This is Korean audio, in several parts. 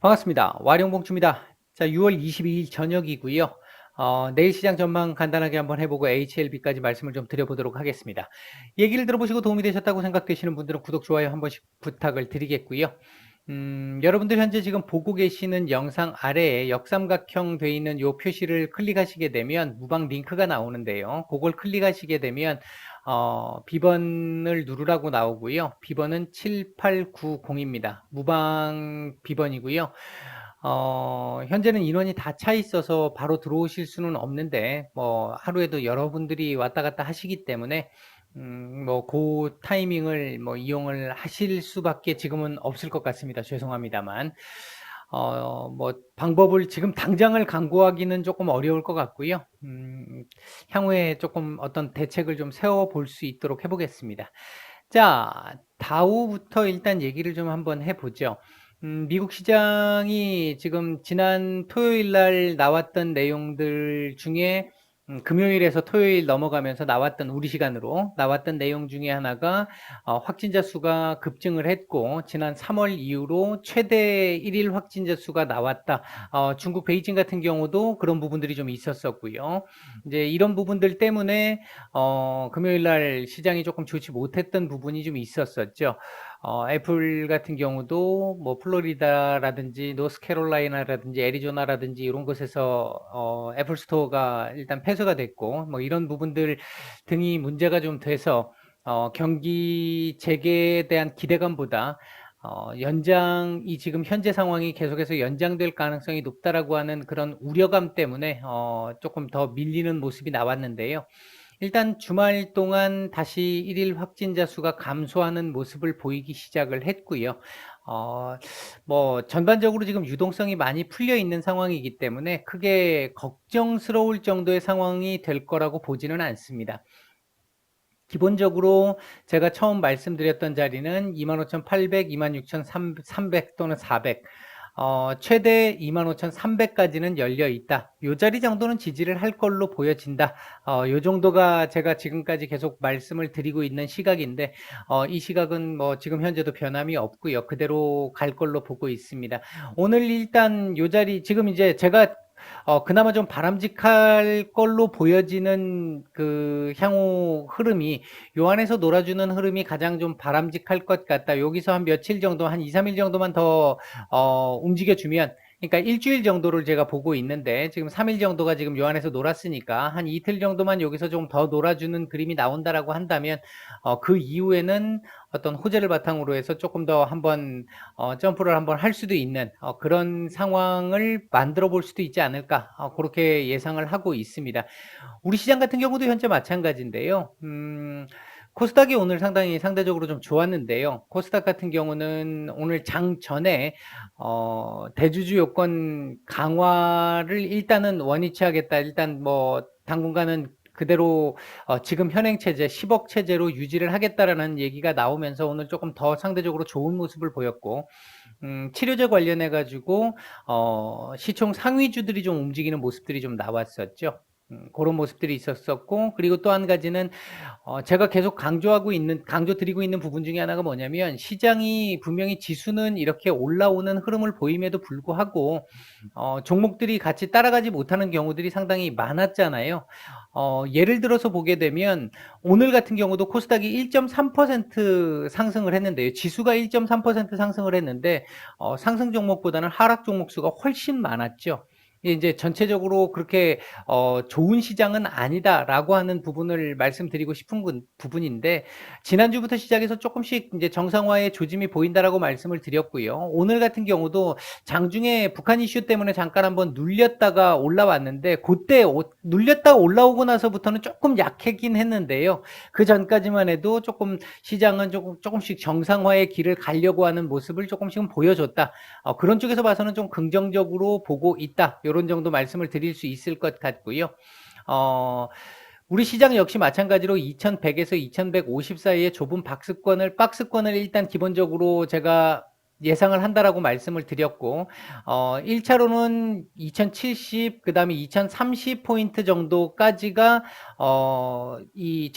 반갑습니다. 와룡봉주입니다. 자, 6월 22일 저녁이고요. 내일 시장 전망 간단하게 한번 해보고 HLB까지 말씀을 좀 드려보도록 하겠습니다. 얘기를 들어보시고 도움이 되셨다고 생각되시는 분들은 구독, 좋아요 한 번씩 부탁을 드리겠고요. 여러분들 현재 지금 보고 계시는 영상 아래에 역삼각형 돼 있는 요 표시를 클릭하시게 되면 무방 링크가 나오는데요. 그걸 클릭하시게 되면 비번을 누르라고 나오고요. 비번은 7890입니다. 무방 비번이고요. 현재는 인원이 다 차 있어서 바로 들어오실 수는 없는데, 뭐, 하루에도 여러분들이 왔다 갔다 하시기 때문에, 그 타이밍을 이용을 하실 수밖에 지금은 없을 것 같습니다. 죄송합니다만. 방법을 지금 당장을 강구하기는 조금 어려울 것 같고요. 향후에 조금 어떤 대책을 좀 세워볼 수 있도록 해보겠습니다. 자, 다우부터 일단 얘기를 좀 한번 해보죠. 미국 시장이 지금 지난 토요일 날 나왔던 내용들 중에 금요일에서 토요일 넘어가면서 나왔던 우리 시간으로 나왔던 내용 중에 하나가 확진자 수가 급증을 했고 지난 3월 이후로 최대 1일 확진자 수가 나왔다. 중국 베이징 같은 경우도 그런 부분들이 좀 있었었고요. 이제 이런 부분들 때문에 금요일 날 시장이 조금 좋지 못했던 부분이 좀 있었었죠. 애플 같은 경우도 뭐 플로리다라든지 노스캐롤라이나라든지 애리조나라든지 이런 곳에서 애플 스토어가 일단 폐쇄가 됐고 뭐 이런 부분들 등이 문제가 좀 돼서 경기 재개에 대한 기대감보다 연장이 지금 현재 상황이 계속해서 연장될 가능성이 높다라고 하는 그런 우려감 때문에 조금 더 밀리는 모습이 나왔는데요. 일단 주말 동안 다시 1일 확진자 수가 감소하는 모습을 보이기 시작을 했고요. 전반적으로 지금 유동성이 많이 풀려 있는 상황이기 때문에 크게 걱정스러울 정도의 상황이 될 거라고 보지는 않습니다. 기본적으로 제가 처음 말씀드렸던 자리는 25,800, 26,300 또는 400, 최대 25,300까지는 열려 있다. 요 자리 정도는 지지를 할 걸로 보여진다. 요 정도가 제가 지금까지 계속 말씀을 드리고 있는 시각인데, 이 시각은 뭐 지금 현재도 변함이 없고요. 그대로 갈 걸로 보고 있습니다. 오늘 일단 요 자리, 지금 이제 제가 그나마 좀 바람직할 걸로 보여지는 그 향후 흐름이 요 안에서 놀아주는 흐름이 가장 좀 바람직할 것 같다. 여기서 한 며칠 정도, 한 2, 3일 정도만 더 움직여주면 그러니까 일주일 정도를 제가 보고 있는데 지금 3일 정도가 지금 요 안에서 놀았으니까 한 이틀 정도만 여기서 좀 더 놀아주는 그림이 나온다라고 한다면 그 이후에는 어떤 호재를 바탕으로 해서 조금 더 한번 점프를 한번 할 수도 있는 그런 상황을 만들어 볼 수도 있지 않을까 그렇게 예상을 하고 있습니다. 우리 시장 같은 경우도 현재 마찬가지인데요. 코스닥이 오늘 상대적으로 좀 좋았는데요. 코스닥 같은 경우는 오늘 장 전에 대주주 요건 강화를 일단은 원위치 하겠다. 일단 뭐 당분간은 그대로 지금 현행 체제 10억 체제로 유지를 하겠다라는 얘기가 나오면서 오늘 조금 더 상대적으로 좋은 모습을 보였고 치료제 관련해 가지고 시총 상위주들이 좀 움직이는 모습들이 좀 나왔었죠. 그런 모습들이 있었었고 그리고 또 한 가지는 제가 계속 강조 드리고 있는 부분 중에 하나가 뭐냐면 시장이 분명히 지수는 이렇게 올라오는 흐름을 보임에도 불구하고 종목들이 같이 따라가지 못하는 경우들이 상당히 많았잖아요. 예를 들어서 보게 되면 오늘 같은 경우도 코스닥이 1.3% 상승을 했는데요. 지수가 1.3% 상승을 했는데 상승 종목보다는 하락 종목 수가 훨씬 많았죠. 이제 전체적으로 그렇게 좋은 시장은 아니다라고 하는 부분을 말씀드리고 싶은 부분인데 지난주부터 시작해서 조금씩 이제 정상화의 조짐이 보인다라고 말씀을 드렸고요. 오늘 같은 경우도 장중에 북한 이슈 때문에 잠깐 한번 눌렸다가 올라왔는데 그때 눌렸다가 올라오고 나서부터는 조금 약해긴 했는데요. 그 전까지만 해도 조금 시장은 조금씩 정상화의 길을 가려고 하는 모습을 조금씩은 보여줬다. 그런 쪽에서 봐서는 좀 긍정적으로 보고 있다. 이런 정도 말씀을 드릴 수 있을 것 같고요. 우리 시장 역시 마찬가지로 2100에서 2150 사이의 좁은 박스권을 일단 기본적으로 제가 예상을 한다라고 말씀을 드렸고, 1차로는 2070, 그 다음에 2030 포인트 정도까지가, 이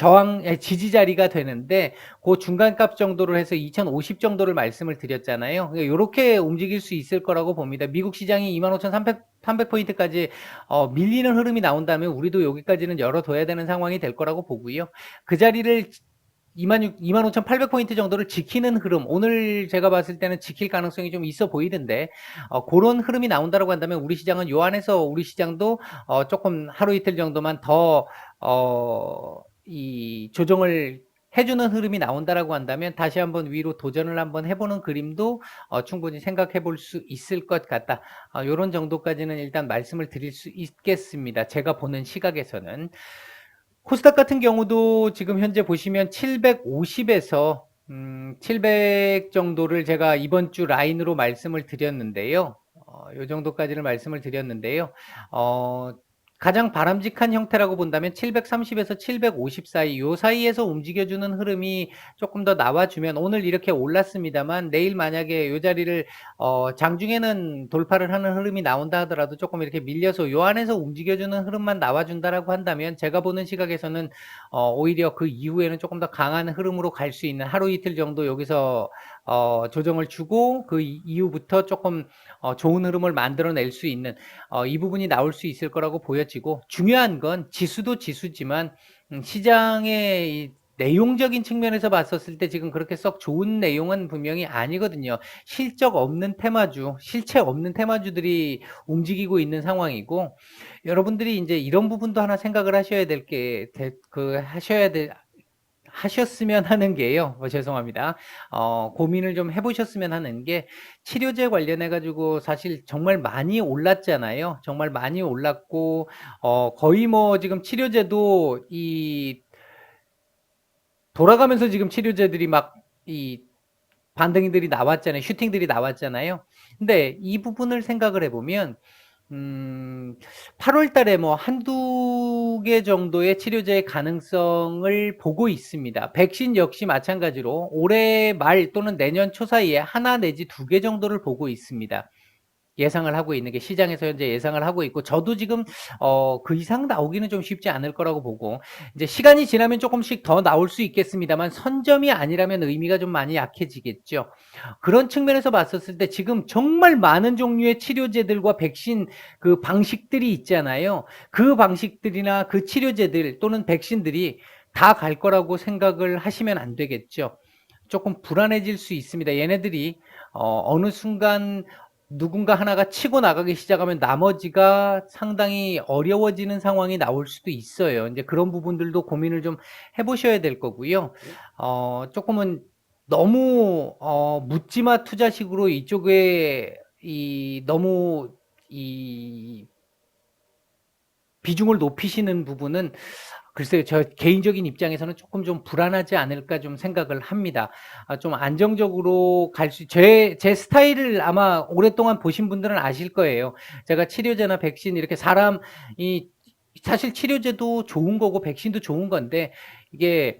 지지 자리가 되는데, 그 중간값 정도로 해서 2050 정도를 말씀을 드렸잖아요. 이렇게 움직일 수 있을 거라고 봅니다. 미국 시장이 25,300 포인트까지 밀리는 흐름이 나온다면 우리도 여기까지는 열어둬야 되는 상황이 될 거라고 보고요. 그 자리를 25,800 포인트 정도를 지키는 흐름, 오늘 제가 봤을 때는 지킬 가능성이 좀 있어 보이는데, 그런 흐름이 나온다고 한다면 우리 시장은 요 안에서 우리 시장도 조금 하루 이틀 정도만 더 이 조정을 해주는 흐름이 나온다라고 한다면 다시 한번 위로 도전을 한번 해보는 그림도 충분히 생각해 볼 수 있을 것 같다. 이런 정도까지는 일단 말씀을 드릴 수 있겠습니다. 제가 보는 시각에서는. 코스닥 같은 경우도 지금 현재 보시면 750에서 700 정도를 제가 이번 주 라인으로 말씀을 드렸는데요. 요 정도까지를 말씀을 드렸는데요. 가장 바람직한 형태라고 본다면 730에서 750 사이, 요 사이에서 움직여주는 흐름이 조금 더 나와주면, 오늘 이렇게 올랐습니다만 내일 만약에 요 자리를 장중에는 돌파를 하는 흐름이 나온다 하더라도 조금 이렇게 밀려서 요 안에서 움직여주는 흐름만 나와준다라고 한다면 제가 보는 시각에서는 오히려 그 이후에는 조금 더 강한 흐름으로 갈 수 있는, 하루 이틀 정도 여기서 조정을 주고 그 이후부터 조금 좋은 흐름을 만들어낼 수 있는 이 부분이 나올 수 있을 거라고 보여지고, 중요한 건 지수도 지수지만 시장의 이 내용적인 측면에서 봤었을 때 지금 그렇게 썩 좋은 내용은 분명히 아니거든요. 실적 없는 테마주, 실체 없는 테마주들이 움직이고 있는 상황이고, 여러분들이 이제 이런 부분도 하나 생각을 하셔야 될 게, 하셨으면 하는 게요. 죄송합니다. 고민을 좀 해보셨으면 하는 게, 치료제 관련해 가지고 사실 정말 많이 올랐잖아요. 정말 많이 올랐고, 거의 뭐 지금 치료제도 돌아가면서 지금 치료제들이 막 반등들이 나왔잖아요. 슈팅들이 나왔잖아요. 근데 이 부분을 생각을 해보면, 8월 달에 뭐 한두 개 정도의 치료제의 가능성을 보고 있습니다. 백신 역시 마찬가지로 올해 말 또는 내년 초 사이에 하나 내지 두 개 정도를 보고 있습니다. 예상을 하고 있는 게, 시장에서 현재 예상을 하고 있고, 저도 지금 그 이상 나오기는 좀 쉽지 않을 거라고 보고, 이제 시간이 지나면 조금씩 더 나올 수 있겠습니다만 선점이 아니라면 의미가 좀 많이 약해지겠죠. 그런 측면에서 봤었을 때 지금 정말 많은 종류의 치료제들과 백신 그 방식들이 있잖아요. 그 방식들이나 그 치료제들 또는 백신들이 다 갈 거라고 생각을 하시면 안 되겠죠. 조금 불안해질 수 있습니다. 얘네들이 어느 순간 누군가 하나가 치고 나가기 시작하면 나머지가 상당히 어려워지는 상황이 나올 수도 있어요. 이제 그런 부분들도 고민을 좀 해보셔야 될 거고요. 조금은 너무 묻지마 투자식으로 이쪽에 너무 비중을 높이시는 부분은 글쎄요, 저 개인적인 입장에서는 조금 좀 불안하지 않을까 좀 생각을 합니다. 좀 안정적으로 제 스타일을 아마 오랫동안 보신 분들은 아실 거예요. 제가 치료제나 백신 이렇게 사실 치료제도 좋은 거고 백신도 좋은 건데, 이게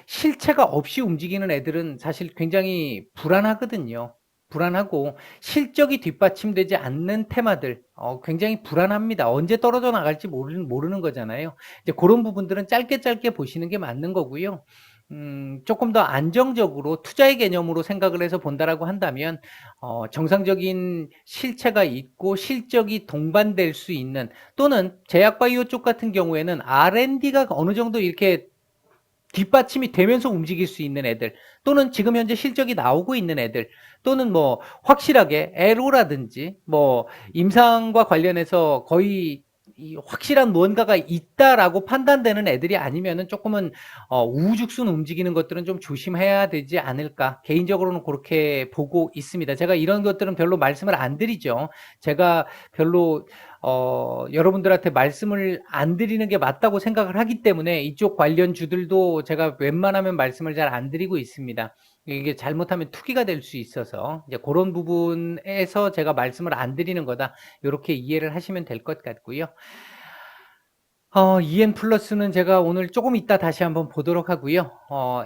실체가 없이 움직이는 애들은 사실 굉장히 불안하거든요. 불안하고 실적이 뒷받침되지 않는 테마들 굉장히 불안합니다. 언제 떨어져 나갈지 모르는 거잖아요. 이제 그런 부분들은 짧게 보시는 게 맞는 거고요. 조금 더 안정적으로 투자의 개념으로 생각을 해서 본다라고 한다면 정상적인 실체가 있고 실적이 동반될 수 있는, 또는 제약바이오 쪽 같은 경우에는 R&D가 어느 정도 이렇게 뒷받침이 되면서 움직일 수 있는 애들, 또는 지금 현재 실적이 나오고 있는 애들, 또는 뭐 확실하게 에로라든지 뭐 임상과 관련해서 거의 확실한 무언가가 있다라고 판단되는 애들이 아니면은 조금은 우후죽순 움직이는 것들은 좀 조심해야 되지 않을까, 개인적으로는 그렇게 보고 있습니다. 제가 이런 것들은 별로 말씀을 안 드리죠. 제가 별로 여러분들한테 말씀을 안 드리는 게 맞다고 생각을 하기 때문에 이쪽 관련주들도 제가 웬만하면 말씀을 잘 안 드리고 있습니다. 이게 잘못하면 투기가 될 수 있어서 이제 그런 부분에서 제가 말씀을 안 드리는 거다, 이렇게 이해를 하시면 될 것 같고요. EN 플러스는 제가 오늘 조금 이따 다시 한번 보도록 하고요.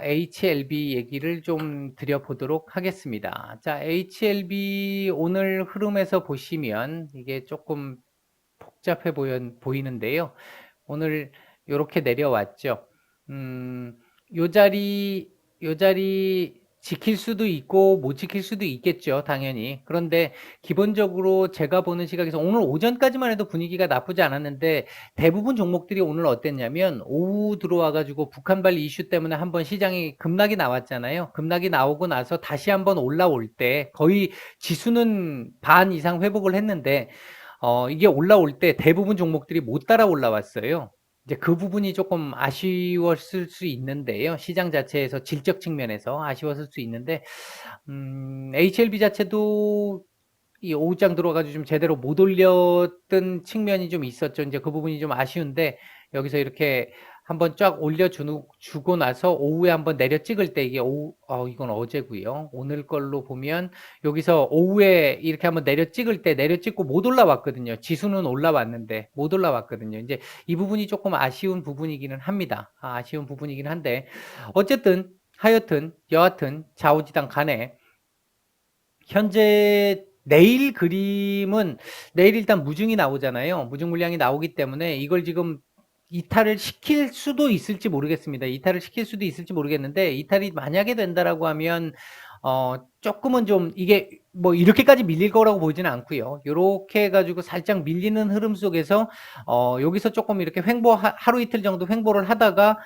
HLB 얘기를 좀 드려보도록 하겠습니다. 자, HLB 오늘 흐름에서 보시면 이게 조금 복잡해 보이는데요. 오늘 요렇게 내려왔죠. 음, 요 자리 지킬 수도 있고 못 지킬 수도 있겠죠, 당연히. 그런데 기본적으로 제가 보는 시각에서 오늘 오전까지만 해도 분위기가 나쁘지 않았는데 대부분 종목들이 오늘 어땠냐면 오후 들어와가지고 북한발 이슈 때문에 한번 시장이 급락이 나왔잖아요. 급락이 나오고 나서 다시 한번 올라올 때 거의 지수는 반 이상 회복을 했는데 이게 올라올 때 대부분 종목들이 못 따라 올라왔어요. 이제 그 부분이 조금 아쉬웠을 수 있는데요. 시장 자체에서 질적 측면에서 아쉬웠을 수 있는데, HLB 자체도 이 오후장 들어가지고 좀 제대로 못 올렸던 측면이 좀 있었죠. 이제 그 부분이 좀 아쉬운데, 여기서 이렇게 한번 쫙 올려주고 나서 오후에 한번 내려 찍을 때 이게 이건 어제고요. 오늘 걸로 보면 여기서 오후에 이렇게 한번 내려 찍을 때 내려 찍고 못 올라왔거든요. 지수는 올라왔는데 못 올라왔거든요. 이제 이 부분이 조금 아쉬운 부분이기는 합니다. 아쉬운 부분이긴 한데 어쨌든 하여튼 여하튼 좌우지당 간에 현재 내일 그림은 내일 일단 무중이 나오잖아요. 무중 물량이 나오기 때문에 이걸 지금 이탈을 시킬 수도 있을지 모르겠습니다. 이탈을 시킬 수도 있을지 모르겠는데 이탈이 만약에 된다라고 하면 조금은 좀 이게 뭐 이렇게까지 밀릴 거라고 보지는 않고요. 요렇게 해가지고 살짝 밀리는 흐름 속에서 여기서 조금 이렇게 하루 이틀 정도 횡보를 하다가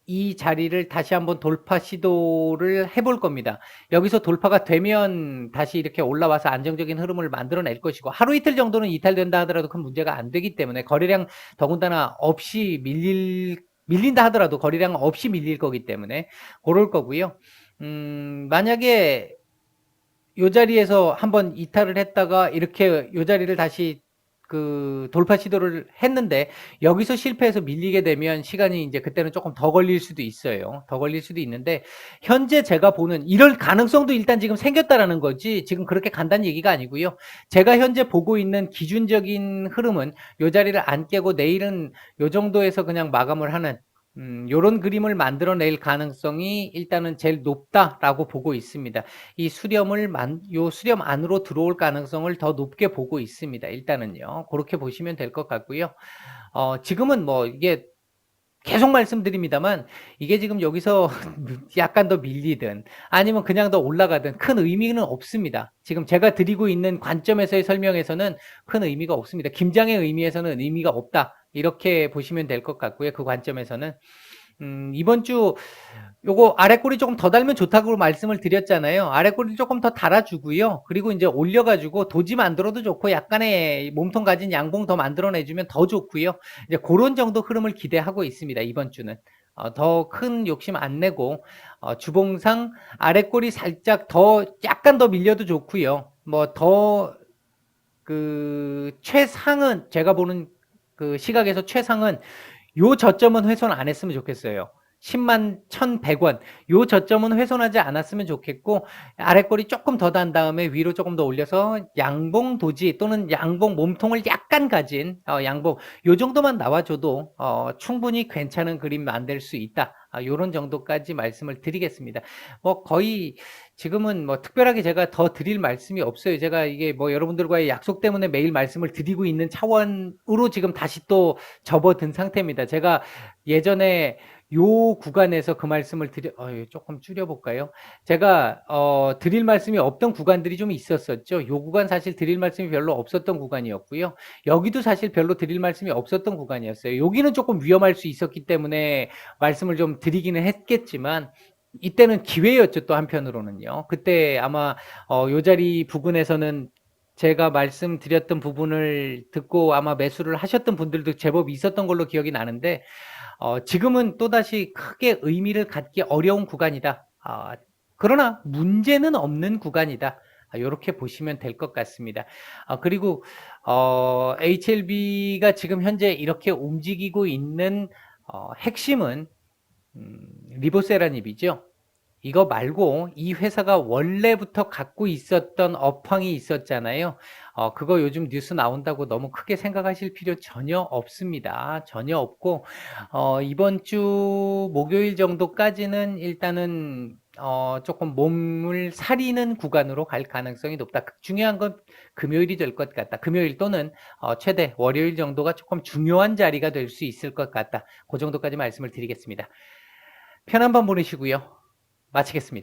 이 자리를 다시 한번 돌파 시도를 해볼 겁니다. 여기서 돌파가 되면 다시 이렇게 올라와서 안정적인 흐름을 만들어낼 것이고 하루 이틀 정도는 이탈된다 하더라도 큰 문제가 안 되기 때문에 거래량 더군다나 없이 밀린다 하더라도 거래량 없이 밀릴 거기 때문에 그럴 거고요. 만약에 요 자리에서 한번 이탈을 했다가 이렇게 요 자리를 다시 그 돌파 시도를 했는데 여기서 실패해서 밀리게 되면 시간이 이제 그때는 조금 더 걸릴 수도 있어요. 더 걸릴 수도 있는데 현재 제가 보는 이럴 가능성도 일단 지금 생겼다라는 거지 지금 그렇게 간단한 얘기가 아니고요. 제가 현재 보고 있는 기준적인 흐름은 요 자리를 안 깨고 내일은 요 정도에서 그냥 마감을 하는 요런 그림을 만들어낼 가능성이 일단은 제일 높다라고 보고 있습니다. 이 요 수렴 안으로 들어올 가능성을 더 높게 보고 있습니다. 일단은요. 그렇게 보시면 될 것 같고요. 지금은 뭐 이게 계속 말씀드립니다만 이게 지금 여기서 약간 더 밀리든 아니면 그냥 더 올라가든 큰 의미는 없습니다. 지금 제가 드리고 있는 관점에서의 설명에서는 큰 의미가 없습니다. 김장의 의미에서는 의미가 없다. 이렇게 보시면 될 것 같고요. 그 관점에서는 이번 주 요거 아랫골이 조금 더 달면 좋다고 말씀을 드렸잖아요. 아랫골이 조금 더 달아주고요. 그리고 이제 올려가지고 도지 만들어도 좋고 약간의 몸통 가진 양봉 더 만들어내주면 더 좋고요. 이제 그런 정도 흐름을 기대하고 있습니다. 이번 주는. 더 큰 욕심 안 내고 주봉상 아랫골이 살짝 더 약간 더 밀려도 좋고요. 뭐 더 그 최상은 제가 보는 그 시각에서 최상은 요 저점은 훼손 안 했으면 좋겠어요. 10만 1,100원. 요 저점은 훼손하지 않았으면 좋겠고 아랫골이 조금 더 단 다음에 위로 조금 더 올려서 양봉 도지 또는 양봉 몸통을 약간 가진 양봉 요 정도만 나와줘도 충분히 괜찮은 그림 만들 수 있다. 요런 정도까지 말씀을 드리겠습니다. 뭐 거의 지금은 뭐 특별하게 제가 더 드릴 말씀이 없어요. 제가 이게 뭐 여러분들과의 약속 때문에 매일 말씀을 드리고 있는 차원으로 지금 다시 또 접어든 상태입니다. 제가 예전에 요 구간에서 그 말씀을 조금 줄여볼까요? 제가 드릴 말씀이 없던 구간들이 좀 있었었죠. 요 구간 사실 드릴 말씀이 별로 없었던 구간이었고요. 여기도 사실 별로 드릴 말씀이 없었던 구간이었어요. 여기는 조금 위험할 수 있었기 때문에 말씀을 좀 드리기는 했겠지만 이때는 기회였죠. 또 한편으로는요. 그때 아마 요 자리 부근에서는 제가 말씀드렸던 부분을 듣고 아마 매수를 하셨던 분들도 제법 있었던 걸로 기억이 나는데 지금은 또다시 크게 의미를 갖기 어려운 구간이다. 그러나 문제는 없는 구간이다. 이렇게 보시면 될 것 같습니다. 그리고 HLB가 지금 현재 이렇게 움직이고 있는 핵심은 리보세라닙이죠. 이거 말고 이 회사가 원래부터 갖고 있었던 업황이 있었잖아요. 그거 요즘 뉴스 나온다고 너무 크게 생각하실 필요 전혀 없습니다. 전혀 없고, 이번 주 목요일 정도까지는 일단은 조금 몸을 사리는 구간으로 갈 가능성이 높다. 중요한 건 금요일이 될 것 같다. 금요일 또는 최대 월요일 정도가 조금 중요한 자리가 될 수 있을 것 같다. 그 정도까지 말씀을 드리겠습니다. 편한 밤 보내시고요. 마치겠습니다.